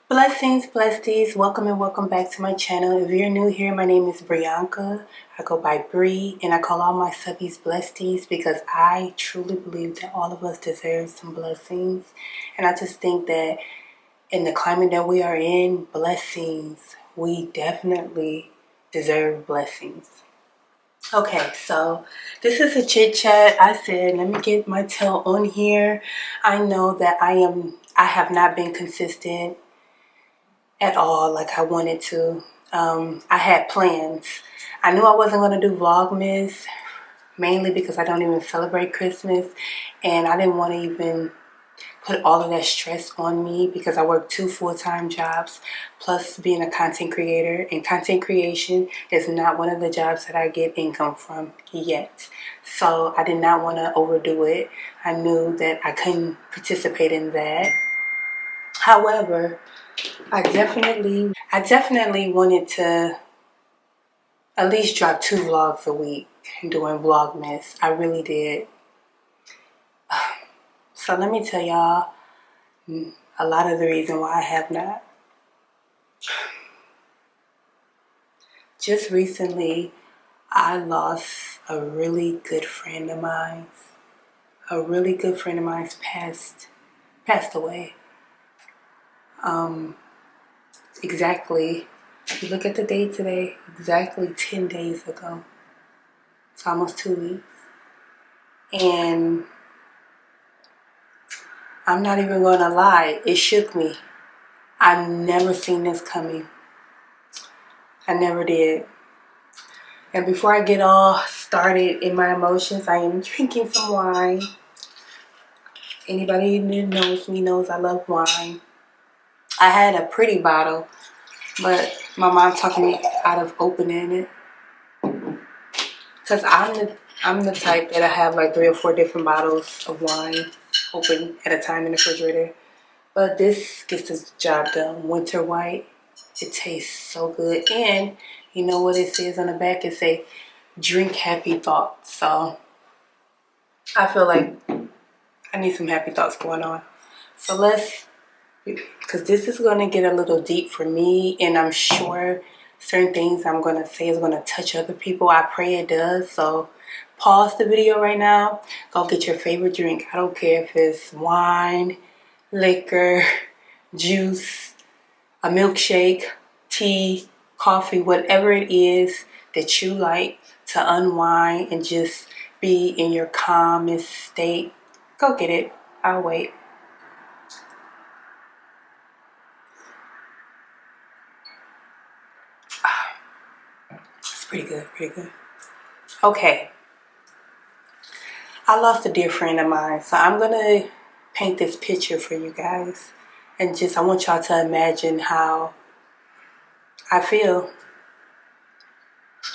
Blessings, blessties. Welcome and welcome back to my channel. If you're new here, my name is Brianca. I go by Bree, and I call all my subbies blessties because I truly believe that all of us deserve some blessings. And I just think that in the climate that we are in, blessings, we definitely deserve blessings. Okay, so this is a chit chat. I said, let me get my tail on here. I know that I have not been consistent at all like I wanted to. I had plans. I knew I wasn't going to do Vlogmas, mainly because I don't even celebrate Christmas, and I didn't want to even put all of that stress on me because I work 2 full-time jobs plus being a content creator, and content creation is not one of the jobs that I get income from yet. So I did not want to overdo it. I knew that I couldn't participate in that. However, I definitely wanted to at least drop 2 vlogs a week doing Vlogmas. I really did. So let me tell y'all a lot of the reason why I have not. Just recently, I lost a really good friend of mine. A really good friend of mine passed away. Exactly, if you look at the date today, exactly 10 days ago. It's almost 2 weeks. And I'm not even going to lie, it shook me. I never seen this coming. I never did. And before I get all started in my emotions, I am drinking some wine. Anybody who knows me knows I love wine. I had a pretty bottle, but my mom talked me out of opening it. Because I'm the type that I have like 3 or 4 different bottles of wine open at a time in the refrigerator. But this gets the job done. Winter white. It tastes so good. And you know what it says on the back? It says, drink happy thoughts. So I feel like I need some happy thoughts going on. So because this is going to get a little deep for me. And I'm sure certain things I'm going to say is going to touch other people. I pray it does. So pause the video right now. Go get your favorite drink. I don't care if it's wine, liquor, juice, a milkshake, tea, coffee, whatever it is that you like to unwind and just be in your calmest state. Go get it. I'll wait. It's pretty good, pretty good. Okay. I lost a dear friend of mine, so I'm going to paint this picture for you guys. And I want y'all to imagine how I feel.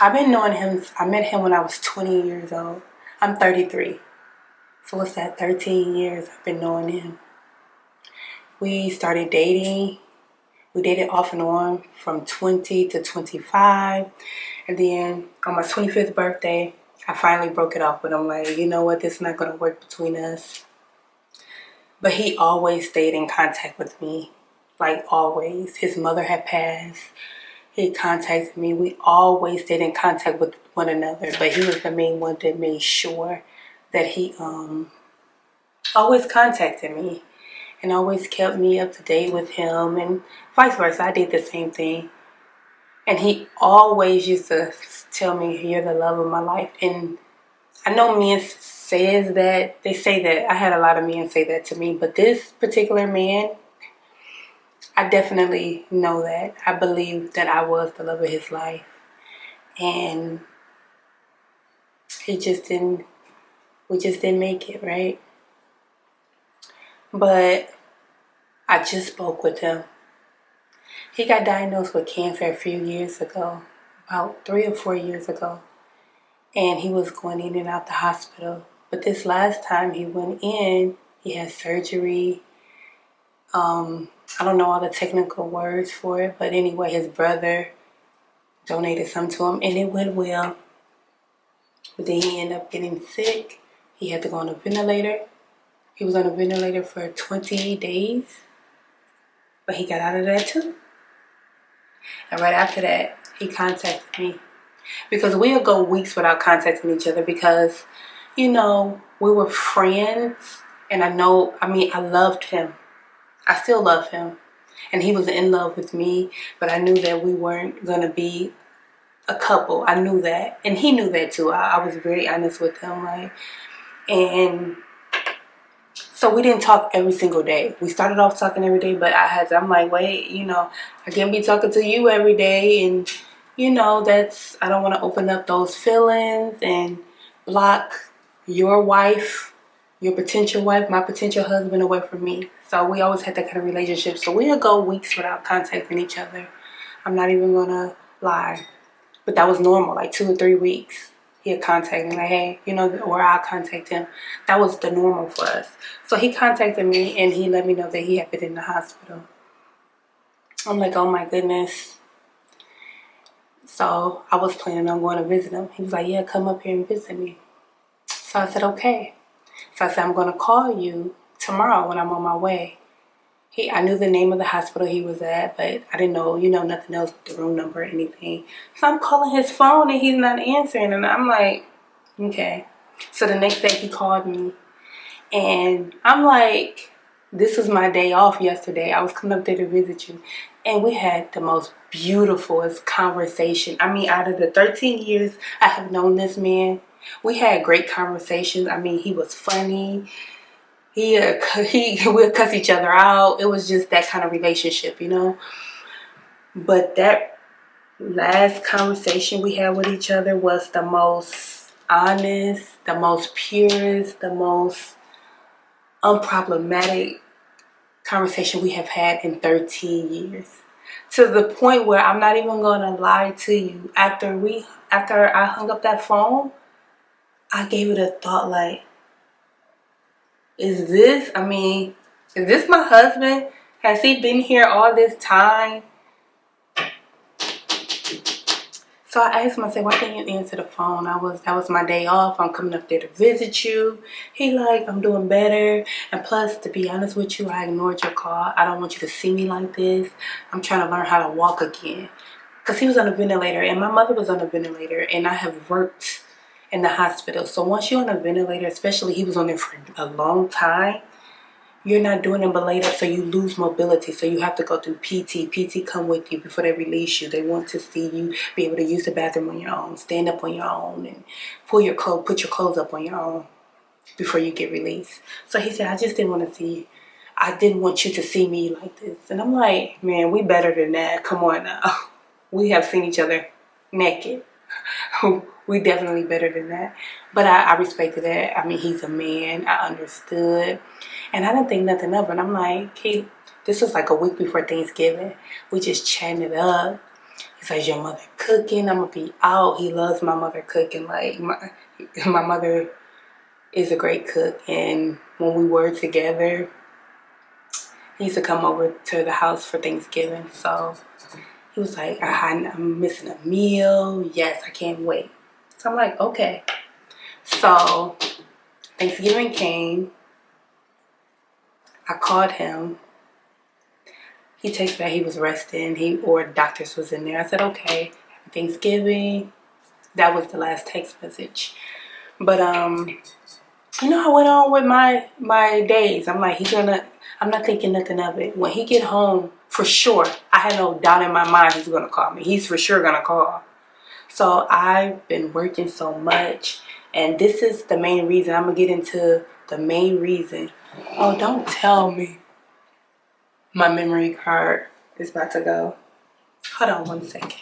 I've been knowing him. I met him when I was 20 years old. I'm 33. So what's that? 13 years I've been knowing him. We started dating. We dated off and on from 20 to 25. And then on my 25th birthday, I finally broke it off with him. Like, you know what? This is not going to work between us. But he always stayed in contact with me. Like, always. His mother had passed. He contacted me. We always stayed in contact with one another. But he was the main one that made sure that he always contacted me and always kept me up to date with him, and vice versa. I did the same thing. And he always used to tell me, you're the love of my life. And I know men says that. They say that. I had a lot of men say that to me. But this particular man, I definitely know that. I believe that I was the love of his life. And we just didn't make it, right? But I just spoke with him. He got diagnosed with cancer a few years ago, about 3 or 4 years ago. And he was going in and out the hospital. But this last time he went in, he had surgery. I don't know all the technical words for it, but anyway, his brother donated some to him and it went well. But then he ended up getting sick. He had to go on a ventilator. He was on a ventilator for 20 days. But he got out of that too. And right after that, he contacted me. Because we'll go weeks without contacting each other because, you know, we were friends. And I loved him. I still love him. And he was in love with me. But I knew that we weren't going to be a couple. I knew that. And he knew that too. I was very honest with him. And so we didn't talk every single day. We started off talking every day, but I'm like, wait, you know, I can't be talking to you every day. And, you know, I don't want to open up those feelings and block your wife, your potential wife, my potential husband away from me. So we always had that kind of relationship. So we'll go weeks without contacting each other. I'm not even going to lie. But that was normal, like 2 or 3 weeks. He'd contact me like, hey, you know, or I'll contact him. That was the normal for us. So he contacted me and he let me know that he had been in the hospital. I'm like, oh my goodness. So I was planning on going to visit him. He was like, yeah, come up here and visit me. So I said, okay. So I said, I'm going to call you tomorrow when I'm on my way. I knew the name of the hospital he was at, but I didn't know, you know, nothing else, the room number or anything. So I'm calling his phone and he's not answering. And I'm like, okay. So the next day he called me. And I'm like, this was my day off yesterday. I was coming up there to visit you. And we had the most beautifulest conversation. I mean, out of the 13 years I have known this man, we had great conversations. I mean, he was funny. We'll cuss each other out. It was just that kind of relationship, you know. But that last conversation we had with each other was the most honest, the most purest, the most unproblematic conversation we have had in 13 years. To the point where I'm not even going to lie to you. After I hung up that phone, I gave it a thought like, is this my husband? Has he been here all this time? So I asked him, I said, why didn't you answer the phone? That was my day off. I'm coming up there to visit you. He like, I'm doing better. And plus, to be honest with you, I ignored your call. I don't want you to see me like this. I'm trying to learn how to walk again. Because he was on a ventilator and my mother was on a ventilator and I have worked in the hospital. So once you're on a ventilator, especially he was on there for a long time, you're not doing them but laid up, so you lose mobility. So you have to go through PT. PT come with you before they release you. They want to see you be able to use the bathroom on your own, stand up on your own, and put your clothes up on your own before you get released. So he said, I just didn't want to see you. I didn't want you to see me like this. And I'm like, man, we better than that. Come on now. We have seen each other naked. We definitely better than that. But I respected that. I mean, he's a man. I understood. And I didn't think nothing of it. And I'm like, hey, this was like a week before Thanksgiving. We just chatting it up. He's like, is your mother cooking? I'm going to be out. He loves my mother cooking. Like, my mother is a great cook. And when we were together, he used to come over to the house for Thanksgiving. So he was like, I'm missing a meal. Yes, I can't wait. So I'm like, okay. So Thanksgiving came. I called him. He texted that he was resting. Or doctors was in there. I said, okay, happy Thanksgiving. That was the last text message. But you know, I went on with my days. I'm like, I'm not thinking nothing of it. When he get home, for sure, I had no doubt in my mind he's gonna call me. He's for sure gonna call. So I've been working so much, and this is the main reason. I'm gonna get into the main reason. Oh, don't tell me my memory card is about to go. Hold on 1 second.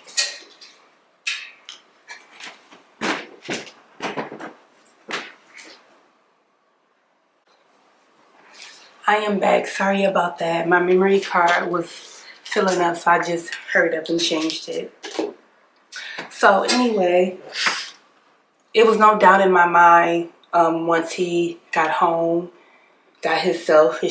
I am back. Sorry about that. My memory card was filling up, so I just hurried up and changed it. So anyway, it was no doubt in my mind once he got home, got his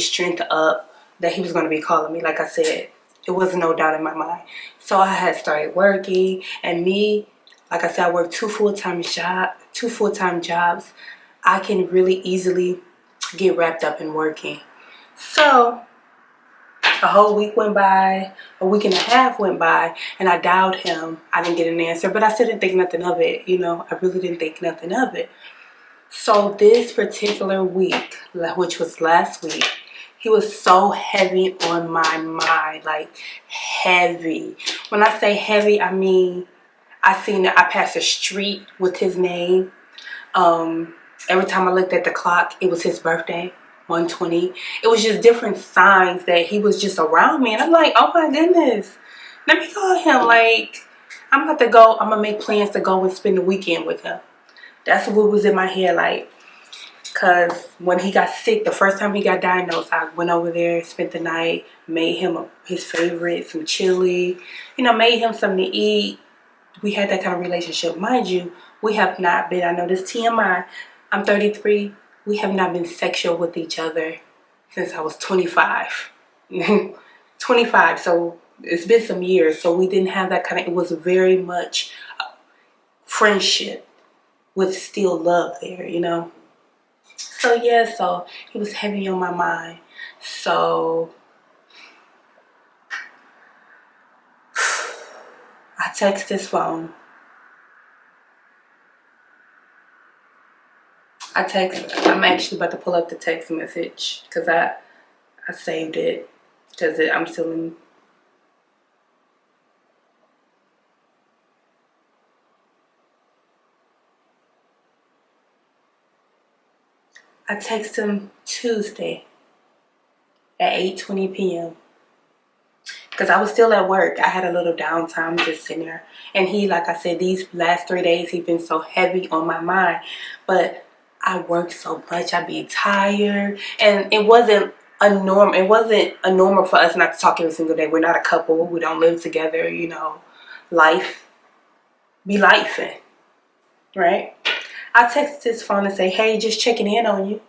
strength up, that he was going to be calling me. Like I said, it was no doubt in my mind. So I had started working, and me, like I said, I work two full-time jobs. I can really easily get wrapped up in working. So A whole week went by, a week and a half went by, and I dialed him. I didn't get an answer, but I still didn't think nothing of it. You know, I really didn't think nothing of it. So this particular week, which was last week, he was so heavy on my mind, like heavy. When I say heavy, I mean, I passed a street with his name. Every time I looked at the clock, it was his birthday, 120. It was just different signs that he was just around me. And I'm like, oh my goodness, let me call him. Like, I'm about to go, I'm gonna make plans to go and spend the weekend with him. That's what was in my head, like, because when he got sick, the first time he got diagnosed, I went over there, spent the night, made him his favorite, some chili, you know, made him something to eat. We had that kind of relationship. Mind you, we have not been, I know this TMI, I'm 33, we have not been sexual with each other since I was 25. 25, so it's been some years, so we didn't have that kind of, it was very much friendship with still love there, you know. So yeah, so he was heavy on my mind. So I text his phone. I'm actually about to pull up the text message because I saved it because I'm still in. I text him Tuesday at 8:20 p.m. because I was still at work. I had a little downtime just sitting there. And he, like I said, these last 3 days, he's been so heavy on my mind. But I work so much, I be tired. And it wasn't a norm. It wasn't a normal for us not to talk every single day. We're not a couple. We don't live together, you know. Life be lifing, right? I texted his phone and say, hey, just checking in on you.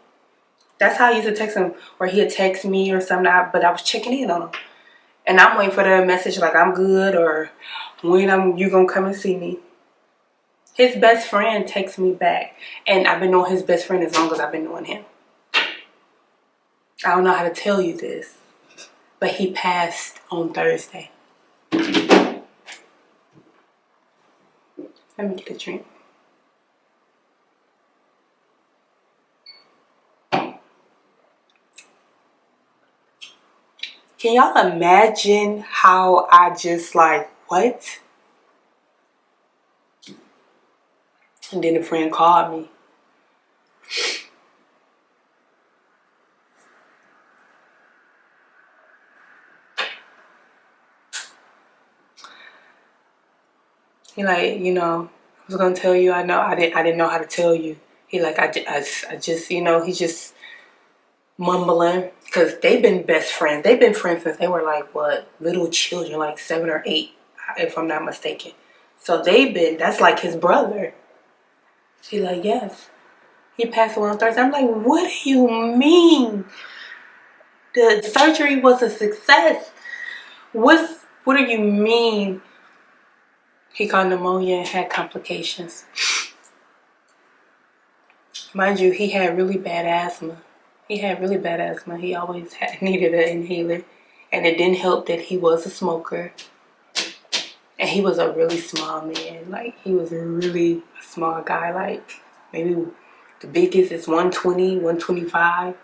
That's how I used to text him. Or he'd text me or something, but I was checking in on him. And I'm waiting for the message like I'm good or when you gonna come and see me. His best friend texts me back. And I've been knowing his best friend as long as I've been knowing him. I don't know how to tell you this, but he passed on Thursday. Let me get a drink. Can y'all imagine how I just like, what? And then a friend called me. He like, you know, I was gonna tell you. I didn't know how to tell you. He like, I just, you know, he just mumbling because they've been best friends. They've been friends since they were like what, little children, like 7 or 8, if I'm not mistaken. So that's like his brother. He like, yes, he passed away on Thursday. I'm like, what do you mean? The surgery was a success. What do you mean? He got pneumonia and had complications. Mind you, he had really bad asthma. He always needed an inhaler. And it didn't help that he was a smoker. And he was a really small man. Like, he was really a small guy. Like, maybe the biggest is 120, 125.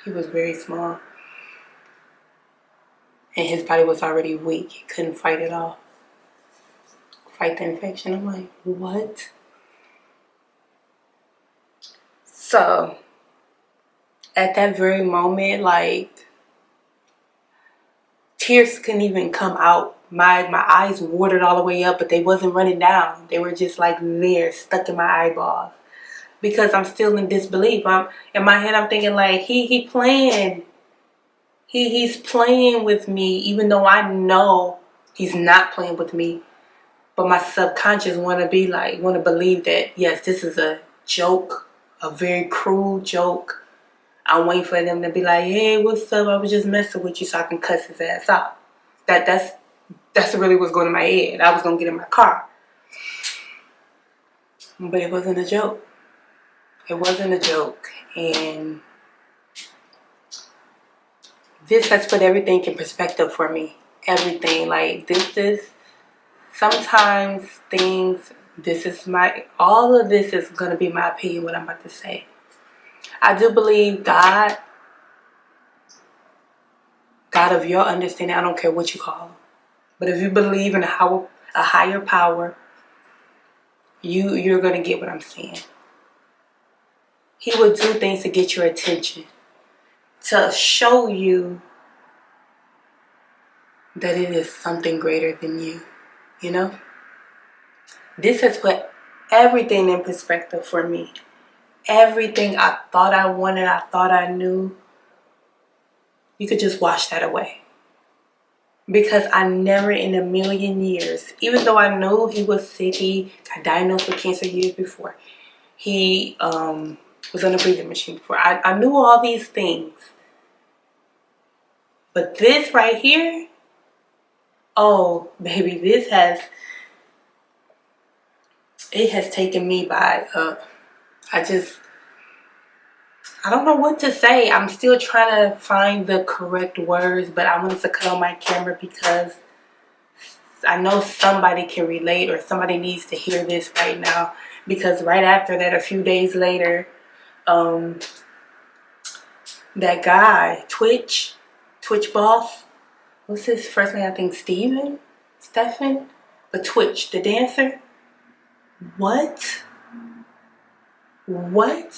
He was very small. And his body was already weak. He couldn't fight it off. Fight the infection. I'm like, what? So, at that very moment, like, tears couldn't even come out. My eyes watered all the way up, but they wasn't running down. They were just like there, stuck in my eyeballs. Because I'm still in disbelief. In my head, I'm thinking like, he playing. He's playing with me, even though I know he's not playing with me. But my subconscious want to believe that, yes, this is a joke, a very cruel joke. I'm waiting for them to be like, hey, what's up? I was just messing with you so I can cuss his ass out. That's really what's going in my head. I was going to get in my car. But it wasn't a joke. It wasn't a joke. And this has put everything in perspective for me. Everything. Like, this is, sometimes things, this is my, all of this is going to be my opinion, what I'm about to say. I do believe God of your understanding, I don't care what you call him. But if you believe in a higher power, you're going to get what I'm saying. He will do things to get your attention, to show you that it is something greater than you, you know? This has put everything in perspective for me. Everything I thought I wanted, I thought I knew, you could just wash that away. Because I never in a million years, even though I know he was sick, he got diagnosed with cancer years before. He was on a breathing machine before. I knew all these things. But this right here, oh, baby, it has taken me by, I don't know what to say. I'm still trying to find the correct words, but I wanted to cut on my camera because I know somebody can relate or somebody needs to hear this right now. Because right after that, a few days later, that guy, Twitch boss, what's his first name? I think Stephen, but Twitch, the dancer. What?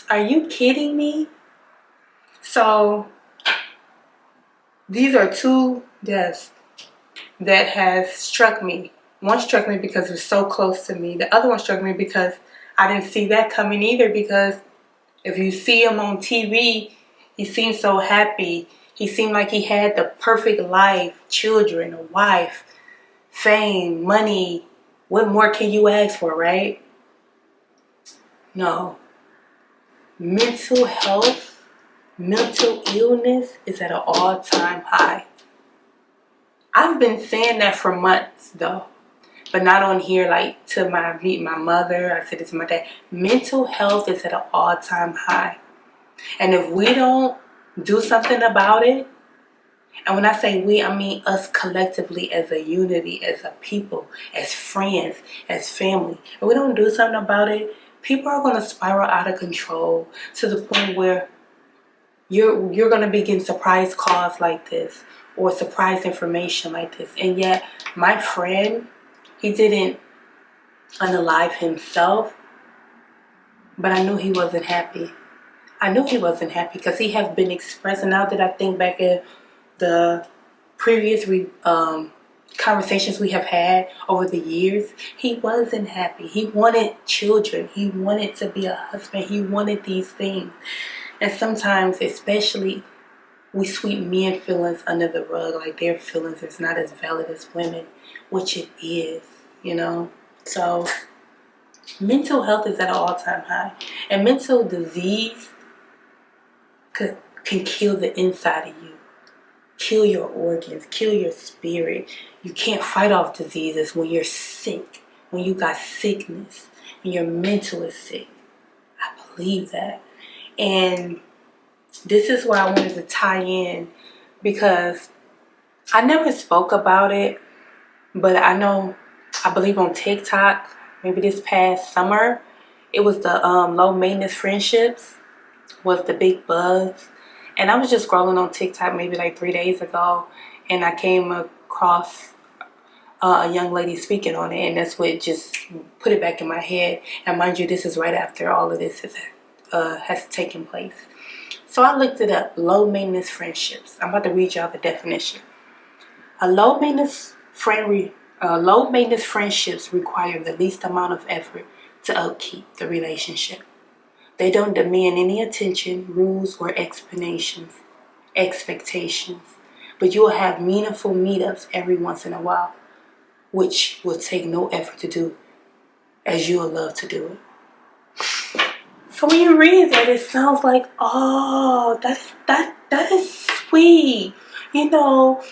Are you kidding me? So these are two deaths that has struck me. One struck me because it was so close to me. The other one struck me because I didn't see that coming either, because if you see him on TV, he seems so happy. He seemed like he had the perfect life, children, a wife, fame, money. What more can you ask for, right? No. Mental health, mental illness is at an all-time high. I've been saying that for months though, but not on here, like to meet my mother. I said it to my dad. Mental health is at an all-time high. And if we don't do something about it, and when I say we, I mean us collectively as a unity, as a people, as friends, as family. If we don't do something about it, people are going to spiral out of control to the point where you're going to be getting surprise calls like this or surprise information like this. And yet, my friend, he didn't unalive himself, but I knew he wasn't happy. I knew he wasn't happy because he has been expressing, now that I think back at the previous conversations we have had over the years, he wasn't happy. He wanted children. He wanted to be a husband. He wanted these things. And sometimes, especially, we sweep men feelings under the rug, like their feelings is not as valid as women, which it is, you know. So mental health is at an all-time high. And mental disease can kill the inside of you. Kill your organs, kill your spirit. You can't fight off diseases when you're sick, when you got sickness, and your mental is sick. I believe that. And this is why I wanted to tie in, because I never spoke about it, but I believe on TikTok, maybe this past summer, it was the low maintenance friendships was the big buzz. And I was just scrolling on TikTok maybe like 3 days ago, and I came across a young lady speaking on it, and that's what just put it back in my head. And mind you, this is right after all of this has taken place. So I looked it up, low maintenance friendships. I'm about to read y'all the definition. Low maintenance friendships require the least amount of effort to upkeep the relationship. They don't demand any attention, rules, or expectations. But you will have meaningful meetups every once in a while, which will take no effort to do, as you will love to do it. So when you read that, it sounds like, oh, that is sweet. You know,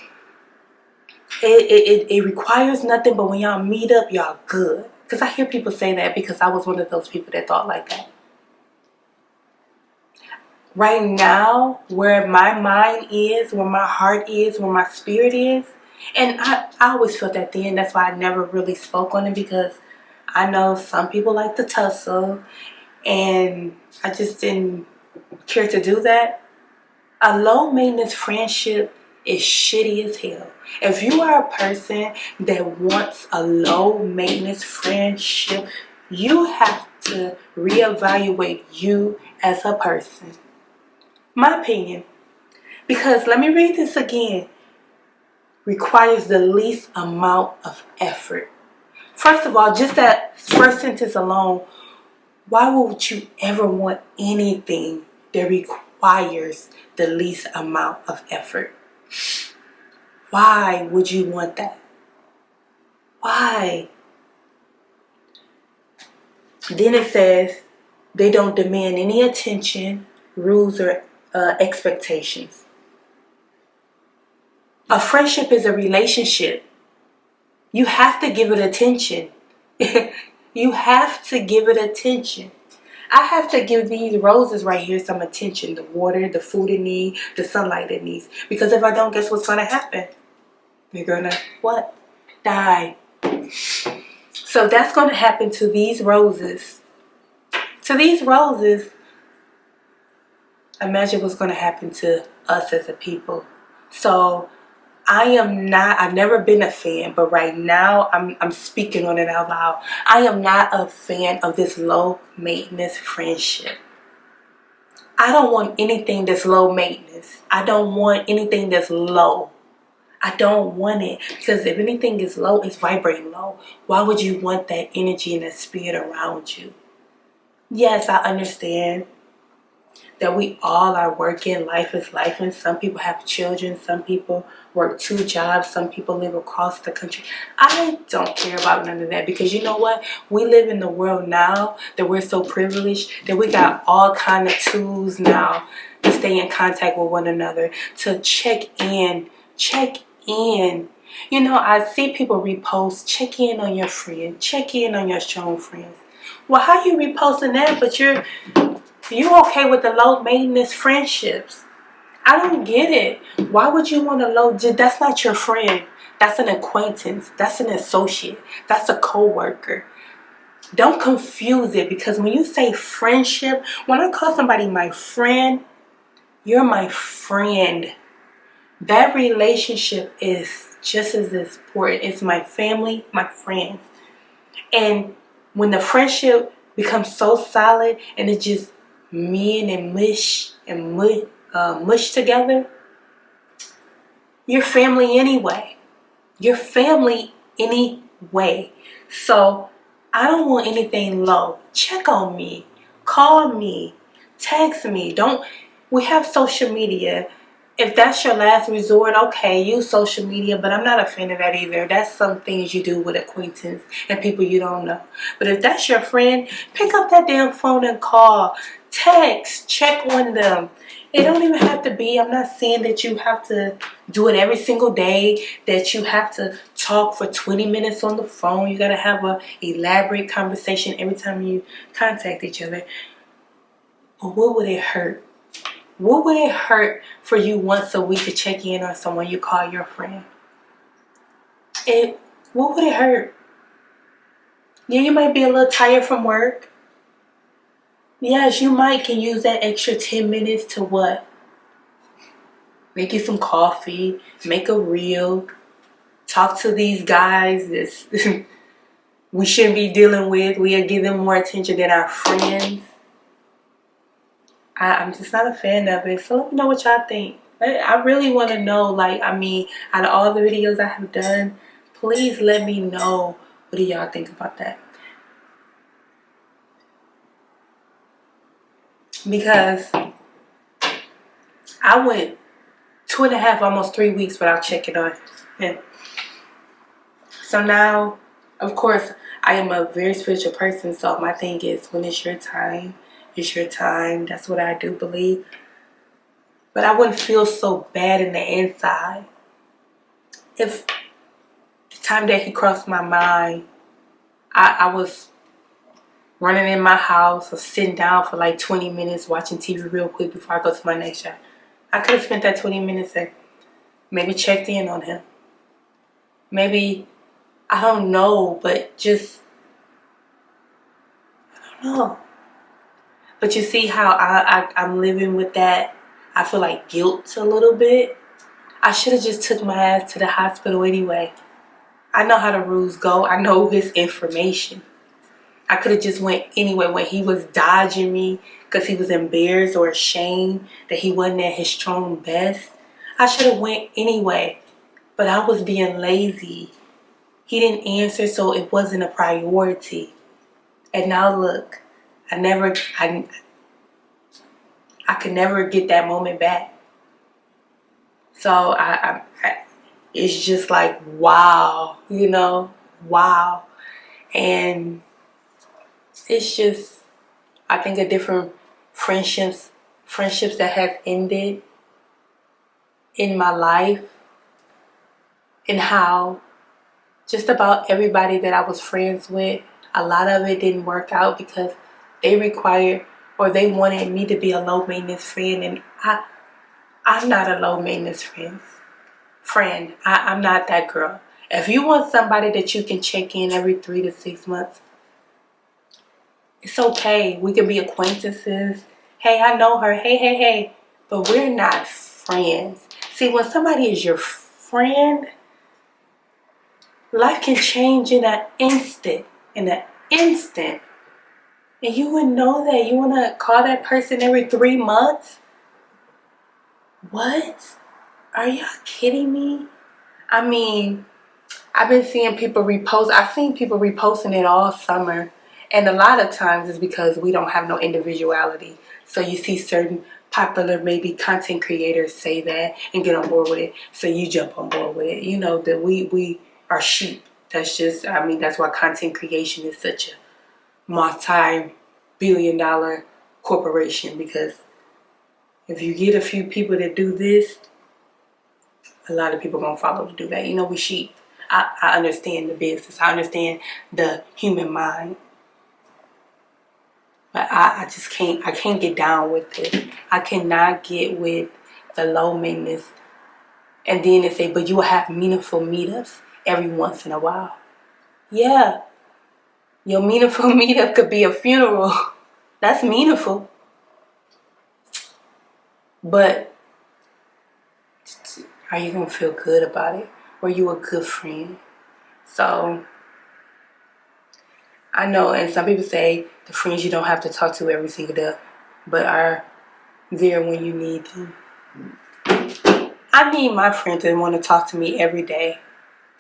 it requires nothing, but when y'all meet up, y'all good. Because I hear people say that, because I was one of those people that thought like that. right now, where my mind is, where my heart is, where my spirit is, and I always felt that then. That's why I never really spoke on it, because I know some people like to tussle, and I just didn't care to do that. A low maintenance friendship is shitty as hell. If you are a person that wants a low maintenance friendship, you have to reevaluate you as a person. My opinion. Because let me read this again. Requires the least amount of effort. First of all, just that first sentence alone, why would you ever want anything that requires the least amount of effort? Why would you want that? Why? Then it says they don't demand any attention, rules, or expectations. A friendship is a relationship. You have to give it attention. You have to give it attention. I have to give these roses right here some attention. The water, the food it needs, the sunlight it needs. Because if I don't, guess what's going to happen? They're going to, what? Die. So that's going to happen to these roses. To these roses, imagine what's going to happen to us as a people. So I've never been a fan, but right now I'm speaking on it out loud. I am not a fan of this low maintenance friendship. I don't want anything that's low maintenance. I don't want anything that's low. I don't want it, because if anything is low, it's vibrating low. Why would you want that energy and that spirit around you? Yes, I understand that we all are working. Life is life, and some people have children, some people work 2 jobs, some people live across the country. I don't care about none of that, because you know what? We live in the world now that we're so privileged that we got all kind of tools now to stay in contact with one another, to check in. You know, I see people repost, check in on your friend, check in on your strong friends. Well, how you reposting that, but you okay with the low maintenance friendships? I don't get it. Why would you want a low? That's not your friend. That's an acquaintance. That's an associate. That's a co-worker. Don't confuse it, because when you say friendship, when I call somebody my friend, you're my friend. That relationship is just as important. It's my family, my friends. And when the friendship becomes so solid and it's just men and mush together, you're family anyway. You're family anyway. So I don't want anything low. Check on me. Call me. Text me. We have social media. If that's your last resort, okay, use social media, but I'm not a fan of that either. That's some things you do with acquaintance and people you don't know. But if that's your friend, pick up that damn phone and call. Text. Check on them. It don't even have to be, I'm not saying that you have to do it every single day, that you have to talk for 20 minutes on the phone. You got to have an elaborate conversation every time you contact each other. But what would it hurt? What would it hurt for you once a week to check in on someone you call your friend? What would it hurt? Yeah, you might be a little tired from work. Yes, you might can use that extra 10 minutes to what? Make you some coffee, make a reel, talk to these guys that we shouldn't be dealing with. We'll give them more attention than our friends. I'm just not a fan of it. So let me know what y'all think. I really want to know, out of all the videos I have done, please let me know, what do y'all think about that? Because I went 2.5, almost 3 weeks without checking on him. So now, of course, I am a very spiritual person, so my thing is, when it's your time, it's your time. That's what I do believe. But I wouldn't feel so bad in the inside if the time that he crossed my mind, I was running in my house or sitting down for like 20 minutes watching TV real quick before I go to my next job. I could have spent that 20 minutes there. Maybe checked in on him. Maybe, I don't know, but just, I don't know. But you see how I'm living with that, I feel like guilt a little bit. I should have just took my ass to the hospital anyway. I know how the rules go. I know his information. I could have just went anyway when he was dodging me because he was embarrassed or ashamed that he wasn't at his strong best. I should have went anyway, but I was being lazy. He didn't answer, so it wasn't a priority. And now look, I could never get that moment back. So it's just like, wow, you know, wow. And it's just, I think a different friendships that have ended in my life, and how just about everybody that I was friends with, a lot of it didn't work out because they required or they wanted me to be a low maintenance friend, and I'm not a low maintenance friend. I'm not that girl. If you want somebody that you can check in every 3 to 6 months, it's okay. We can be acquaintances. Hey, I know her. Hey. But we're not friends. See, when somebody is your friend, life can change in an instant. And you wouldn't know that. You want to call that person every 3 months? What? Are y'all kidding me? I mean, I've been seeing people repost. I've seen people reposting it all summer. And a lot of times it's because we don't have no individuality. So you see certain popular maybe content creators say that and get on board with it. So you jump on board with it. You know that we are sheep. That's just, I mean, that's why content creation is such a multi-billion-dollar corporation. Because if you get a few people that do this, a lot of people gonna follow to do that. You know, we sheep. I understand the business. I understand the human mind. But I just can't, I can't get down with it. I cannot get with the low maintenance. And then they say, but you will have meaningful meetups every once in a while. Yeah. Your meaningful meetup could be a funeral. That's meaningful. But are you going to feel good about it? Were you a good friend? So I know, and some people say the friends you don't have to talk to every single day, but are there when you need them. I need my friends to want to talk to me every day.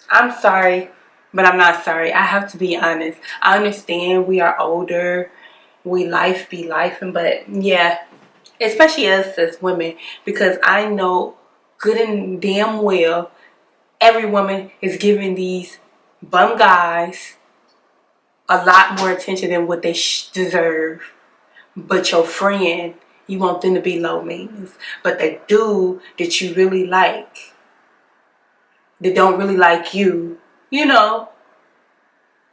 I'm sorry, but I'm not sorry. I have to be honest. I understand we are older. We life be lifing, but yeah, especially us as women, because I know good and damn well every woman is giving these bum guys a lot more attention than what they deserve. But your friend, you want them to be low maintenance. But the dude that you really like, that don't really like you, you know,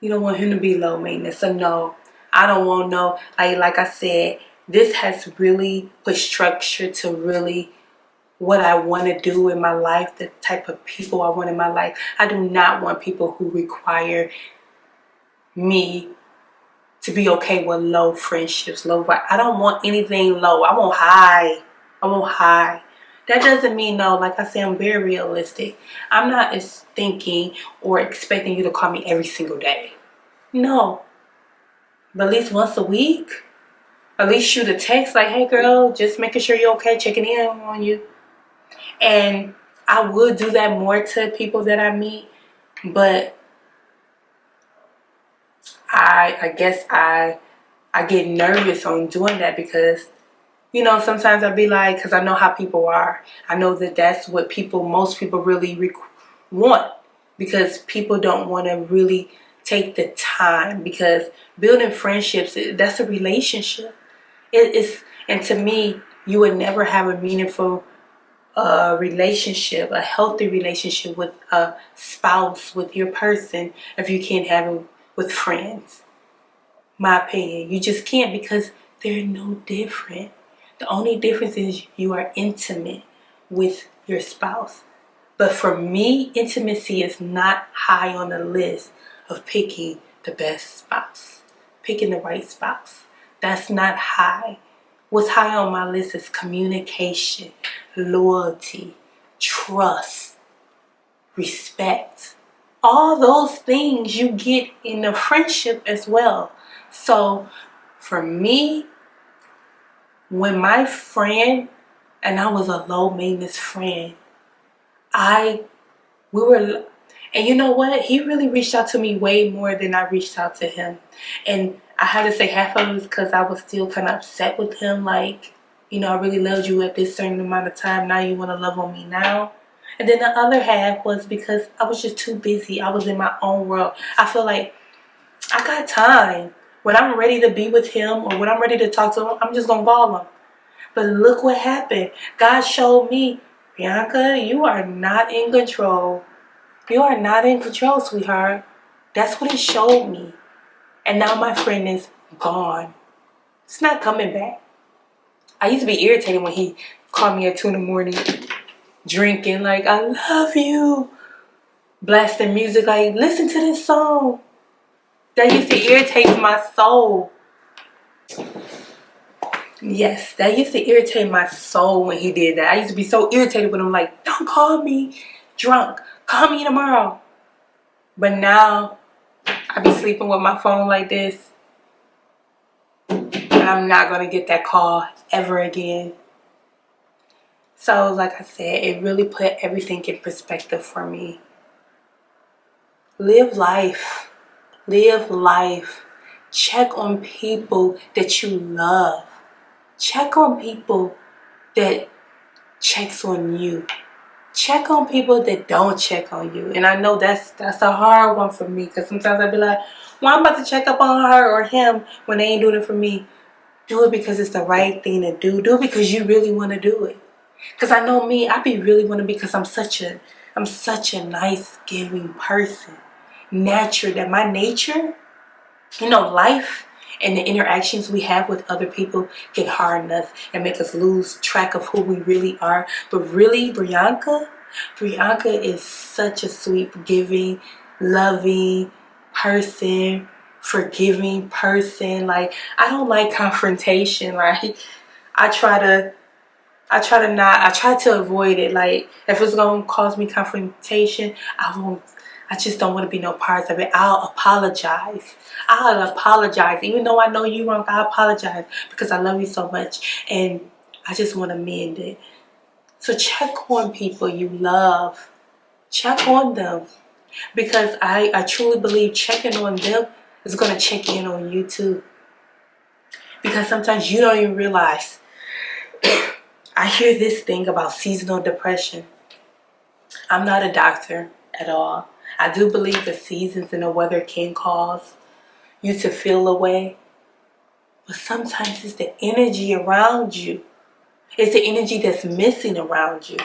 you don't want him to be low maintenance. So no, I don't want no, like I said, this has really put structure to really what I want to do in my life, the type of people I want in my life. I do not want people who require me to be okay with low friendships, low vibe. I don't want anything low. I want high. I want high. That doesn't mean no, like I say, I'm very realistic. I'm not thinking or expecting you to call me every single day. No. But at least once a week. At least shoot a text like, hey girl, just making sure you're okay, checking in on you. And I would do that more to people that I meet. But I guess I get nervous on doing that because, you know, sometimes I'll be like, because I know how people are. I know that that's what most people really want, because people don't want to really take the time, because building friendships, that's a relationship. And to me, you would never have a meaningful relationship, a healthy relationship with a spouse, with your person, if you can't have it with friends. my opinion. You just can't, because they're no different. The only difference is you are intimate with your spouse. But for me, intimacy is not high on the list of picking the best spouse, picking the right spouse. That's not high. What's high on my list is communication, loyalty, trust, respect. All those things you get in a friendship as well. So for me, when my friend, and I was a low maintenance friend, we were, and you know what? He really reached out to me way more than I reached out to him. And I had to say half of it was because I was still kind of upset with him. Like, you know, I really loved you at this certain amount of time. Now you want to love on me now. And then the other half was because I was just too busy. I was in my own world. I feel like I got time. When I'm ready to be with him or when I'm ready to talk to him, I'm just going to call him. But look what happened. God showed me, Bianca, you are not in control. You are not in control, sweetheart. That's what it showed me. And now my friend is gone. It's not coming back. I used to be irritated when he called me at 2 in the morning, drinking, like, I love you. Blasting music, like, listen to this song. That used to irritate my soul. Yes, that used to irritate my soul when he did that. I used to be so irritated with him, like, don't call me drunk. Call me tomorrow. But now, I be sleeping with my phone like this. And I'm not going to get that call ever again. So, like I said, it really put everything in perspective for me. Live life. Live life. Check on people that you love. Check on people that checks on you. Check on people that don't check on you. And I know that's a hard one for me, because sometimes I be like, well, I'm about to check up on her or him when they ain't doing it for me. Do it because it's the right thing to do. Do it because you really want to do it. Because I know me, I be really want to, because I'm such a nice, giving person. Natural, that my nature, you know, life and the interactions we have with other people can harden us and make us lose track of who we really are. But really, Bianca is such a sweet, giving, loving person, forgiving person. Like, I don't like confrontation. Like, I try to avoid it. Like, if it's gonna cause me confrontation, I just don't want to be no parts of it. I'll apologize. Even though I know you wrong, I apologize because I love you so much and I just want to mend it. So check on people you love. Check on them. Because I truly believe checking on them is going to check in on you too. Because sometimes you don't even realize. I hear this thing about seasonal depression. I'm not a doctor at all. I do believe the seasons and the weather can cause you to feel away. But sometimes it's the energy around you. It's the energy that's missing around you.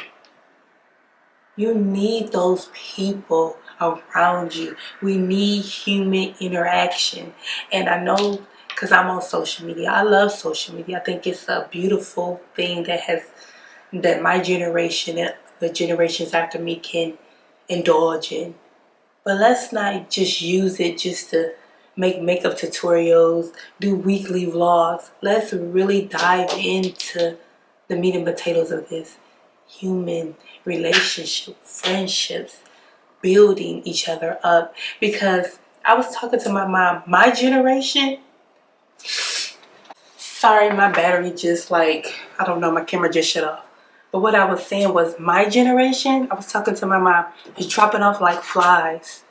You need those people around you. We need human interaction. And I know, because I'm on social media, I love social media. I think it's a beautiful thing that my generation and the generations after me can indulge in. But let's not just use it just to make makeup tutorials, do weekly vlogs. Let's really dive into the meat and potatoes of this. Human relationship, friendships, building each other up. Because I was talking to my mom, my generation. Sorry, my battery just I don't know, my camera just shut off. But what I was saying was my generation, I was talking to my mom, is dropping off like flies.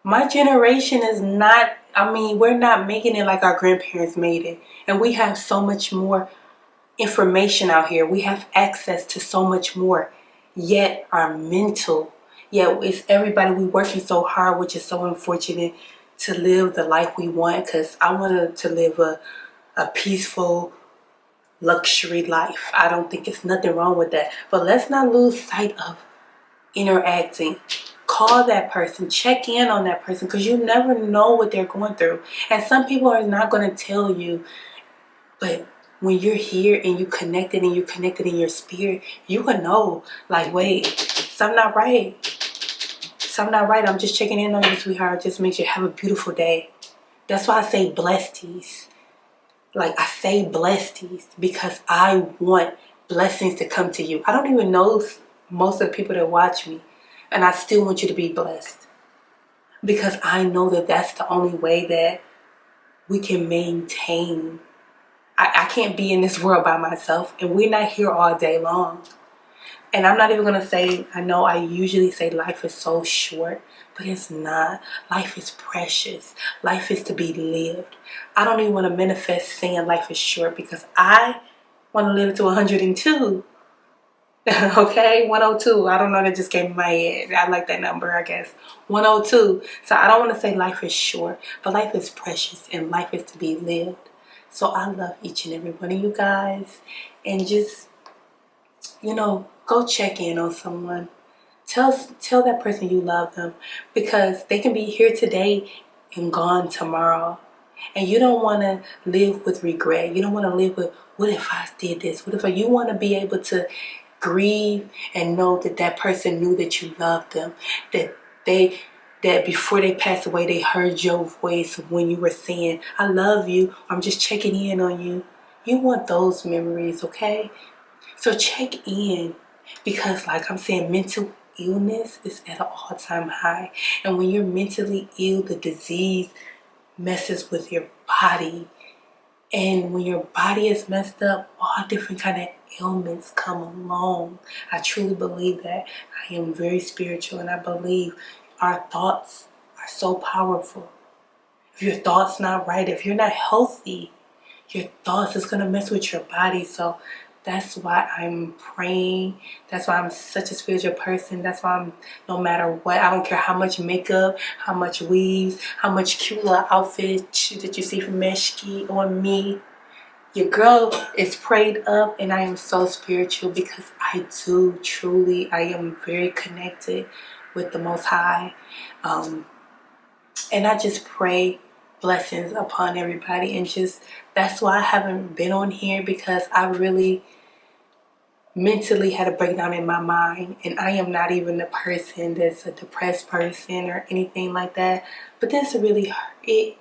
My generation is not, we're not making it like our grandparents made it. And we have so much more information out here. We have access to so much more. Yet it's everybody, we working so hard, which is so unfortunate, to live the life we want. Because I wanted to live a peaceful, luxury life. I don't think it's nothing wrong with that. But let's not lose sight of interacting, Call that person, check in on that person, because you never know what they're going through. And some people are not going to tell you, but when you're here and you connected and you're connected in your spirit, you will know, like, wait, something not right. Something not right. I'm just checking in on you, sweetheart. Just make sure you have a beautiful day. That's why I say blessings. Like, I say blessings because I want blessings to come to you. I don't even know most of the people that watch me, and I still want you to be blessed, because I know that that's the only way that we can maintain. I can't be in this world by myself, and we're not here all day long. And I'm not even going to say, I know I usually say life is so short, but it's not. Life is precious. Life is to be lived. I don't even want to manifest saying life is short, because I want to live to 102. Okay, 102. I don't know, that just came in my head. I like that number, I guess. 102. So I don't want to say life is short, but life is precious and life is to be lived. So I love each and every one of you guys. And just, go check in on someone. Tell that person you love them, because they can be here today and gone tomorrow. And you don't want to live with regret. You don't want to live with, what if I did this? What if you want to be able to grieve and know that that person knew that you loved them, that before they passed away, they heard your voice when you were saying, I love you, I'm just checking in on you. You want those memories, okay? So check in, because like I'm saying, mental illness is at an all-time high. And when you're mentally ill, the disease messes with your body. And when your body is messed up, all different kind of ailments come along. I truly believe that. I am very spiritual, and I believe our thoughts are so powerful. If your thoughts not right, if you're not healthy, your thoughts is going to mess with your body. So that's why I'm praying. That's why I'm such a spiritual person. That's why I'm, no matter what, I don't care how much makeup, how much weaves, how much cute little outfit that you see from Meshki on me. Your girl is prayed up, and I am so spiritual, because I do truly, I am very connected with the Most High. And I just pray blessings upon everybody. And just, that's why I haven't been on here, because I really mentally had a breakdown in my mind. And I am not even a person that's a depressed person or anything like that. But this really hurt.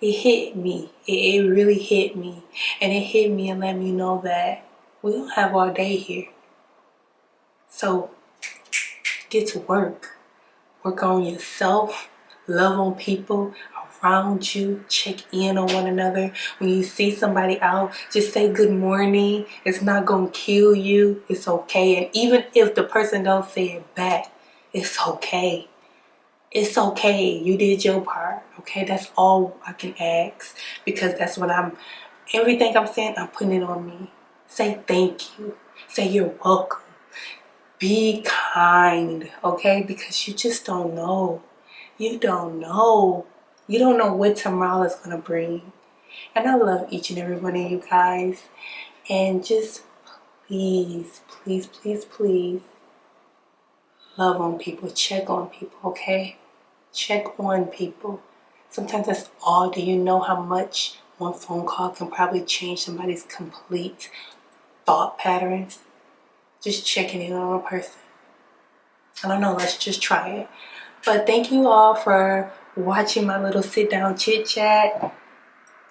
It hit me. It really hit me. And it hit me and let me know that we don't have all day here. So get to work. Work on yourself. Love on people around you. Check in on one another. When you see somebody out, just say good morning. It's not going to kill you. It's okay. And even if the person don't say it back, it's okay. It's okay. You did your part. Okay, that's all I can ask, because that's what everything I'm saying, I'm putting it on me. Say thank you. Say you're welcome. Be kind, okay? Because you just don't know. You don't know. You don't know what tomorrow is going to bring. And I love each and every one of you guys. And just please, please, please, please love on people. Check on people, okay? Check on people. Sometimes that's all. Do you know how much one phone call can probably change somebody's complete thought pattern? Just checking in on a person. I don't know, let's just try it. But thank you all for watching my little sit down chit chat,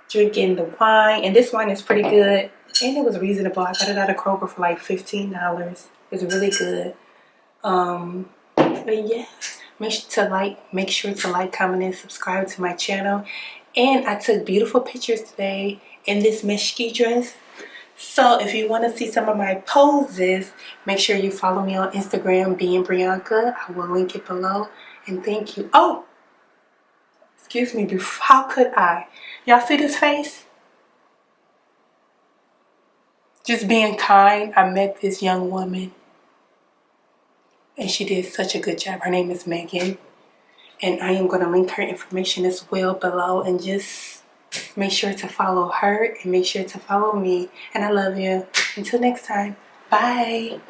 drinking the wine. And this wine is pretty good, and it was reasonable. I got it at a Kroger for like $15. It's really good. But yeah, make sure to like, comment, and subscribe to my channel. And I took beautiful pictures today in this Meshki dress. So if you want to see some of my poses, make sure you follow me on Instagram, Iambrianca. I will link it below. And thank you. Oh, excuse me. How could I? Y'all see this face? Just being kind. I met this young woman, and she did such a good job. Her name is Megan. And I am going to link her information as well below. And just make sure to follow her and make sure to follow me. And I love you. Until next time. Bye.